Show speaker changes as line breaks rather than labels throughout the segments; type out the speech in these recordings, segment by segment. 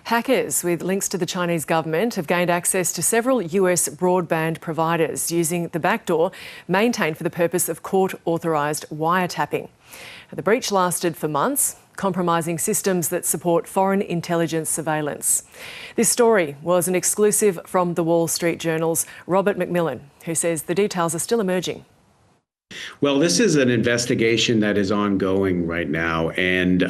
Hackers with links to the Chinese government have gained access to several US broadband providers using the backdoor maintained for the purpose of court-authorised wiretapping. The breach lasted for months, compromising systems that support foreign intelligence surveillance. This story was an exclusive from the Wall Street Journal's Robert McMillan, who says the details are still emerging.
Well, this is an investigation that is ongoing right now, and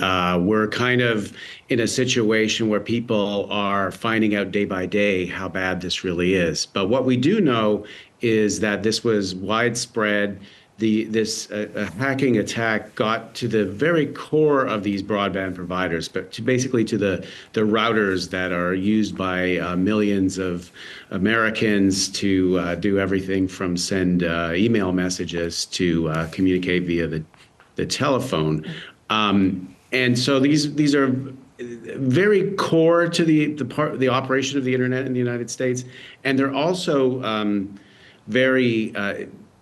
we're kind of in a situation where people are finding out day by day how bad this really is. But what we do know is that this was widespread. This hacking attack got to the very core of these broadband providers, but basically to the routers that are used by millions of Americans to do everything from send email messages to communicate via the telephone. And so these are very core to the operation of the internet in the United States, and they're also very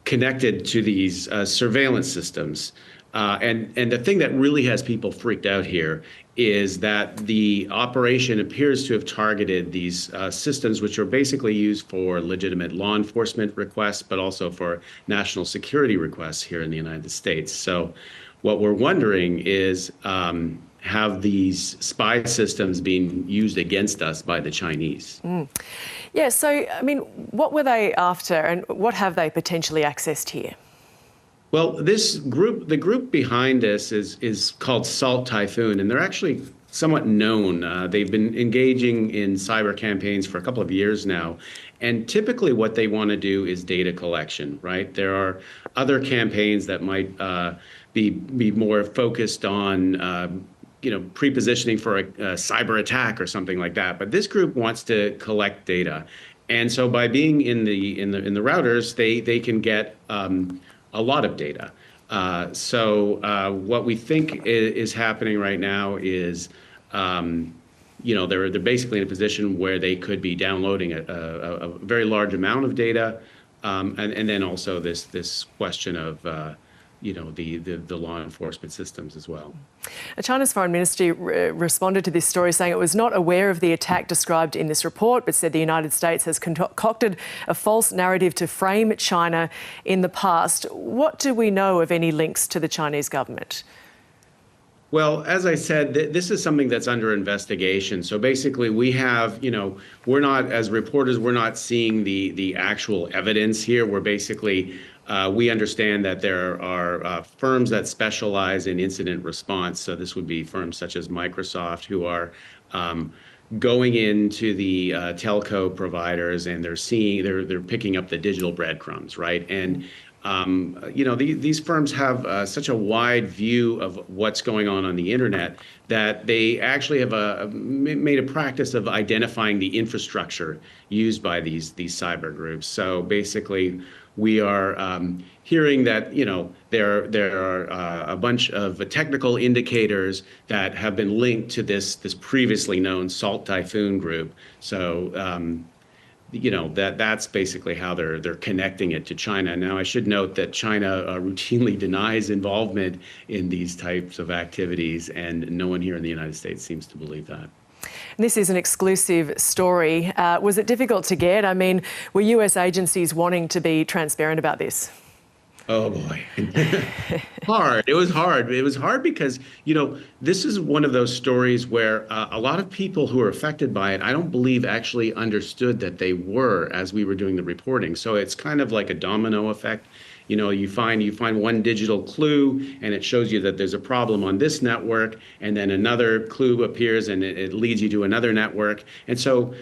connected to these surveillance systems. And the thing that really has people freaked out here is that the operation appears to have targeted these systems, which are basically used for legitimate law enforcement requests, but also for national security requests here in the United States. So what we're wondering is, have these spy systems been used against us by the Chinese?
Yeah, so, I mean, what were they after and what have they potentially accessed here?
Well, the group behind this is called Salt Typhoon, and they're actually somewhat known. They've been engaging in cyber campaigns for a couple of years now. And typically what they want to do is data collection, right? There are other campaigns that might be more focused on pre-positioning for a cyber attack or something like that. But this group wants to collect data. And so by being in the routers, they can get a lot of data. So what we think is happening right now is, they're basically in a position where they could be downloading a very large amount of data, and then also this question of the law enforcement systems as well.
China's foreign ministry responded to this story saying it was not aware of the attack described in this report, but said the United States has concocted a false narrative to frame China in the past. What do we know of any links to the Chinese government?
Well, as I said, this is something that's under investigation. So basically we have, we're not, as reporters, we're not seeing the actual evidence here. We're basically, we understand that there are firms that specialize in incident response. So this would be firms such as Microsoft, who are going into the telco providers, and they're picking up the digital breadcrumbs, right? And these firms have such a wide view of what's going on the internet that they actually have made a practice of identifying the infrastructure used by these cyber groups. So basically, we are hearing that there are a bunch of technical indicators that have been linked to this previously known Salt Typhoon group. So that's basically how they're connecting it to China. Now, I should note that China routinely denies involvement in these types of activities, and no one here in the United States seems to believe that.
This is an exclusive story. Was it difficult to get? I mean, were US agencies wanting to be transparent about this?
Oh boy, hard. It was hard. It was hard because, this is one of those stories where a lot of people who are affected by it, I don't believe actually understood that they were as we were doing the reporting. So it's kind of like a domino effect. You find one digital clue and it shows you that there's a problem on this network, and then another clue appears and it leads you to another network. And so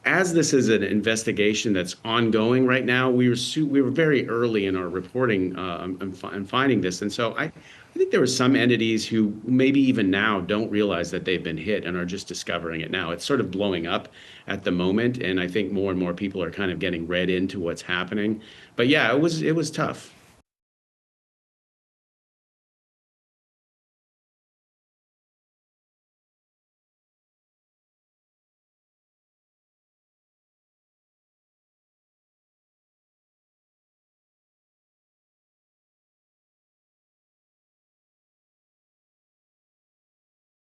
as this is an investigation that's ongoing right now, we were very early in our reporting and finding this. And so I think there were some entities who maybe even now don't realize that they've been hit and are just discovering it now. It's sort of blowing up at the moment, and I think more and more people are kind of getting read into what's happening. But yeah, it was tough.